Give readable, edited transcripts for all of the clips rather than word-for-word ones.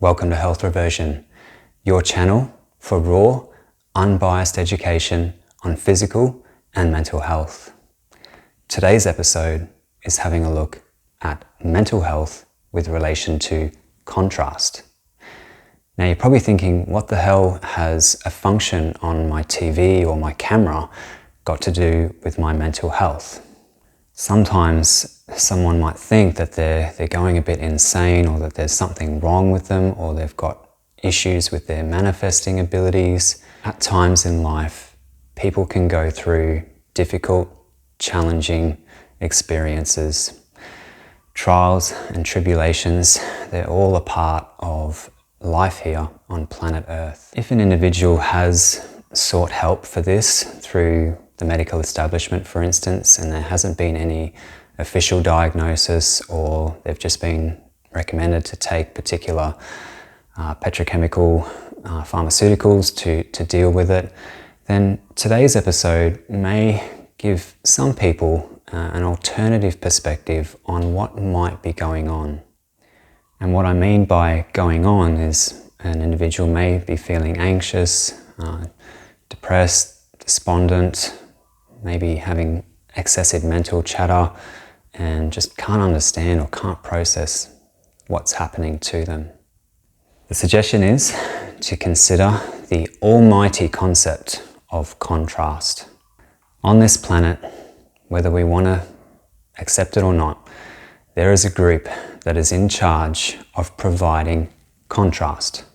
Welcome to Health Reversion, your channel for raw, unbiased education on physical and mental health. Today's episode is having a look at mental health with relation to contrast. Now you're probably thinking, what the hell has a function on my TV or my camera got to do with my mental health? Sometimes someone might think that they're going a bit insane, or that there's something wrong with them, or they've got issues with their manifesting abilities. At times in life, people can go through difficult, challenging experiences. Trials and tribulations, they're all a part of life here on planet Earth. If an individual has sought help for this through the medical establishment, for instance, and there hasn't been any official diagnosis, or they've just been recommended to take particular petrochemical pharmaceuticals to deal with it, then today's episode may give some people an alternative perspective on what might be going on. And what I mean by going on is an individual may be feeling anxious, depressed, despondent, maybe having excessive mental chatter, and just can't understand or can't process what's happening to them. The suggestion is to consider the almighty concept of contrast. On this planet, whether we want to accept it or not, there is a group that is in charge of providing contrast,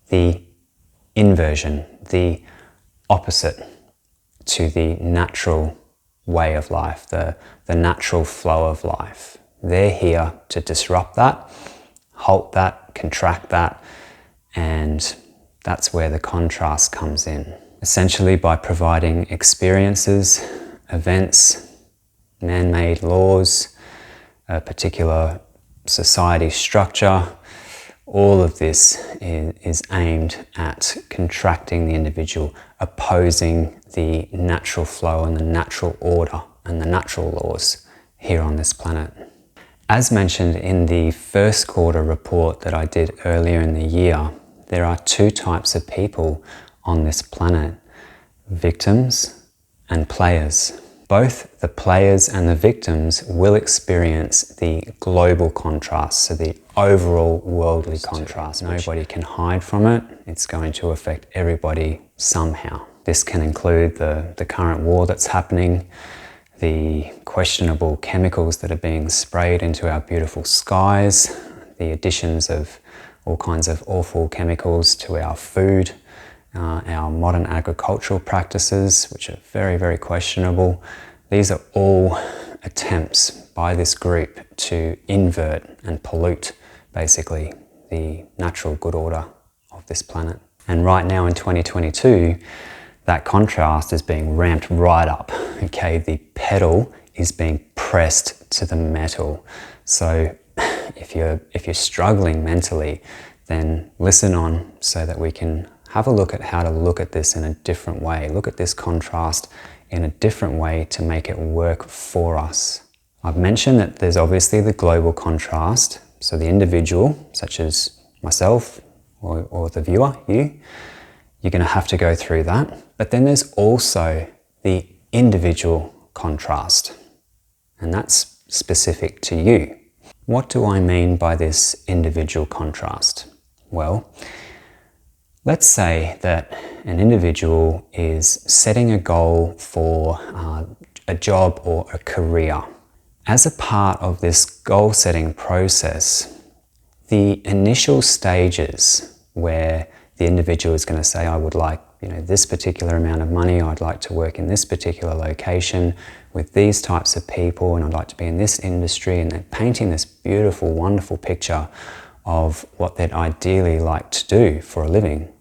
the inversion, the opposite to the natural way of life, the natural flow of life. They're here to disrupt that, halt that, contract that, and that's where the contrast comes in. Essentially by providing experiences, events, man-made laws, a particular society structure, all of this is aimed at contracting the individual, opposing the natural flow and the natural order and the natural laws here on this planet. As mentioned in the first quarter report that I did earlier in the year, there are two types of people on this planet: victims and players. Both the players and the victims will experience the global contrast, so the overall worldly contrast. Nobody can hide from it. It's going to affect everybody somehow. This can include the current war that's happening, the questionable chemicals that are being sprayed into our beautiful skies, the additions of all kinds of awful chemicals to our food, our modern agricultural practices, which are very, very questionable. These are all attempts by this group to invert and pollute, basically, the natural good order of this planet. And right now in 2022, that contrast is being ramped right up. Okay, the pedal is being pressed to the metal. So if you're struggling mentally, then listen on so that we can have a look at how to look at this in a different way. Look at this contrast in a different way to make it work for us. I've mentioned that there's obviously the global contrast. So the individual, such as myself or the viewer, you're going to have to go through that. But then there's also the individual contrast, and that's specific to you. What do I mean by this individual contrast? Well, let's say that an individual is setting a goal for a job or a career. As a part of this goal setting process, the initial stages where the individual is going to say, I would like, this particular amount of money, I'd like to work in this particular location with these types of people, and I'd like to be in this industry, and they're painting this beautiful, wonderful picture of what they'd ideally like to do for a living.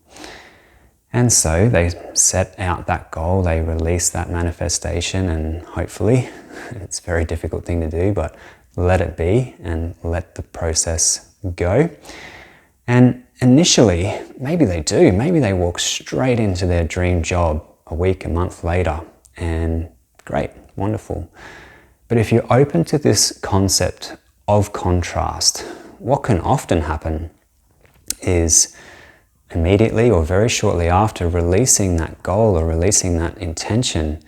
And so they set out that goal, they release that manifestation, and hopefully, it's a very difficult thing to do, but let it be and let the process go. And initially, maybe they do, maybe they walk straight into their dream job a week, a month later, and great, wonderful. But if you're open to this concept of contrast, what can often happen is immediately or very shortly after releasing that goal or releasing that intention,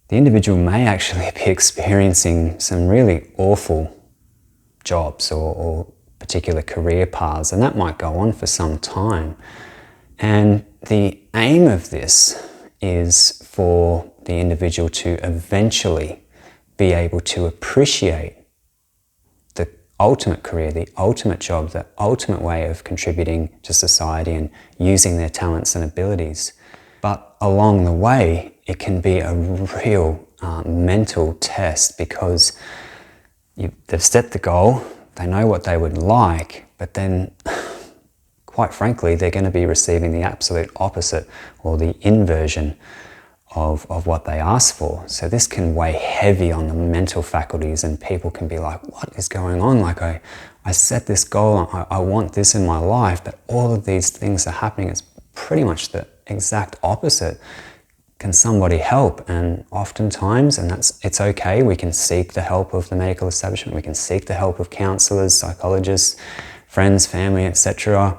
the individual may actually be experiencing some really awful jobs or particular career paths, and that might go on for some time. And the aim of this is for the individual to eventually be able to appreciate the ultimate career, the ultimate job, the ultimate way of contributing to society and using their talents and abilities. But along the way, it can be a real mental test, because they've set the goal, they know what they would like, but then quite frankly, they're going to be receiving the absolute opposite or the inversion of what they asked for. So this can weigh heavy on the mental faculties, and people can be like, what is going on? Like I set this goal, I want this in my life, but all of these things are happening. It's pretty much the exact opposite. Can somebody help? And oftentimes, and it's okay, we can seek the help of the medical establishment, we can seek the help of counselors, psychologists, friends, family, etc.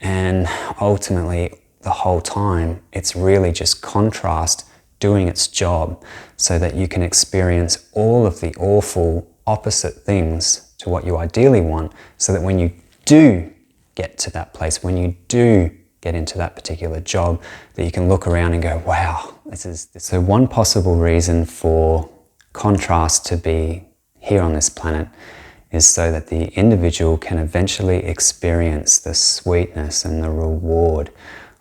And ultimately, the whole time, it's really just contrast doing its job so that you can experience all of the awful opposite things to what you ideally want, so that when you do get to that place, when you do get into that particular job, that you can look around and go, wow, this is. So one possible reason for contrast to be here on this planet is so that the individual can eventually experience the sweetness and the reward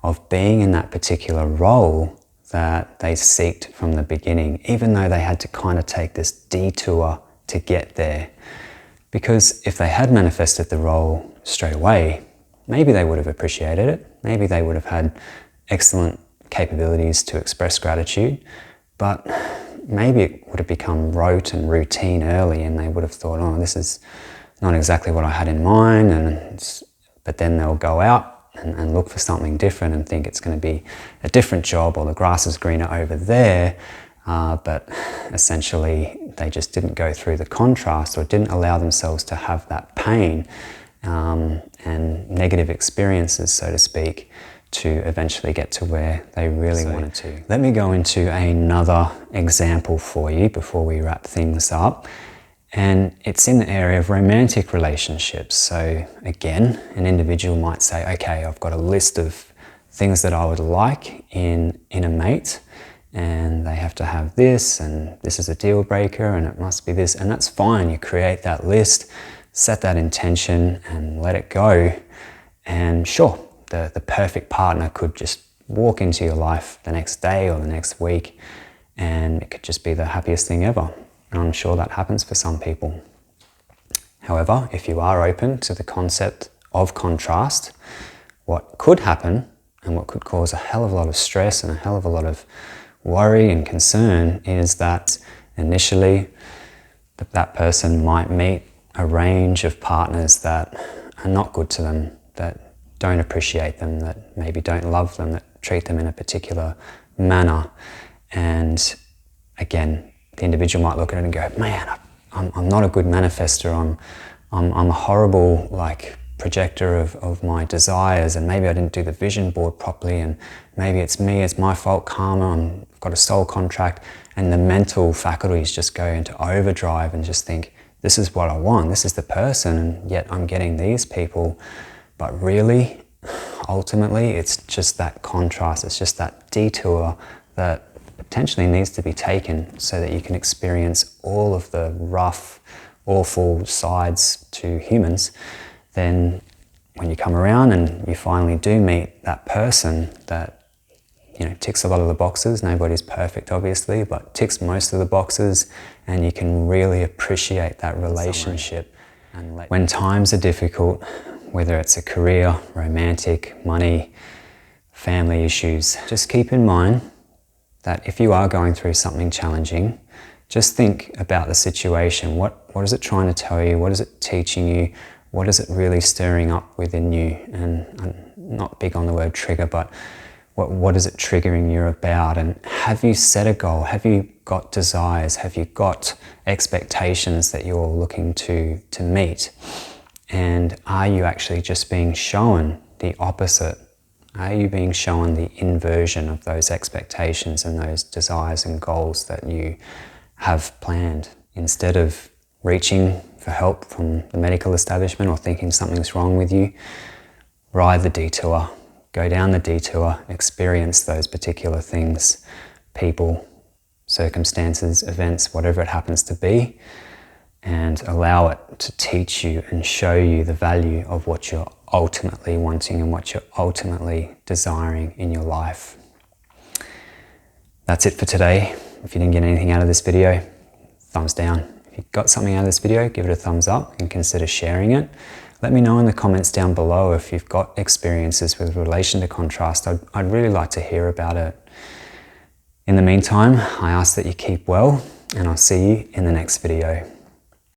of being in that particular role that they seeked from the beginning, even though they had to kind of take this detour to get there. Because if they had manifested the role straight away, maybe they would have appreciated it, maybe they would have had excellent capabilities to express gratitude, but maybe it would have become rote and routine early, and they would have thought, oh, this is not exactly what I had in mind, but then they'll go out and look for something different and think it's going to be a different job, or the grass is greener over there, but essentially they just didn't go through the contrast, or didn't allow themselves to have that pain and negative experiences, so to speak, to eventually get to where they really wanted to. Let me go into another example for you before we wrap things up. And it's in the area of romantic relationships. So again, an individual might say, okay, I've got a list of things that I would like in a mate, and they have to have this, and this is a deal breaker, and it must be this, and that's fine. You create that list, set that intention, and let it go. And sure, the perfect partner could just walk into your life the next day or the next week, and it could just be the happiest thing ever. And I'm sure that happens for some people. However, if you are open to the concept of contrast, what could happen and what could cause a hell of a lot of stress and a hell of a lot of worry and concern is that initially that person might meet a range of partners that are not good to them, that don't appreciate them, that maybe don't love them, that treat them in a particular manner. And again, the individual might look at it and go, man, I'm not a good manifester, I'm a horrible projector of my desires, and maybe I didn't do the vision board properly, and maybe it's me, it's my fault, karma, I've got a soul contract, and the mental faculties just go into overdrive and just think, this is what I want, this is the person, and yet I'm getting these people. But really, ultimately, it's just that contrast, it's just that detour that potentially needs to be taken so that you can experience all of the rough, awful sides to humans. Then when you come around and you finally do meet that person that ticks a lot of the boxes, nobody's perfect obviously, but ticks most of the boxes, and you can really appreciate that relationship. And when times are difficult, whether it's a career, romantic, money, family issues, just keep in mind that if you are going through something challenging, just think about the situation. What is it trying to tell you? What is it teaching you? What is it really stirring up within you? And I'm not big on the word trigger, but what is it triggering you about? And have you set a goal? Have you got desires? Have you got expectations that you're looking to meet? And are you actually just being shown the opposite? Are you being shown the inversion of those expectations and those desires and goals that you have planned? Instead of reaching for help from the medical establishment or thinking something's wrong with you, ride the detour. Go down the detour, experience those particular things, people, circumstances, events, whatever it happens to be, and allow it to teach you and show you the value of what you're ultimately wanting and what you're ultimately desiring in your life. That's it for today. If you didn't get anything out of this video, thumbs down. If you got something out of this video, give it a thumbs up and consider sharing it. Let me know in the comments down below if you've got experiences with relation to contrast. I'd really like to hear about it. In the meantime, I ask that you keep well, and I'll see you in the next video.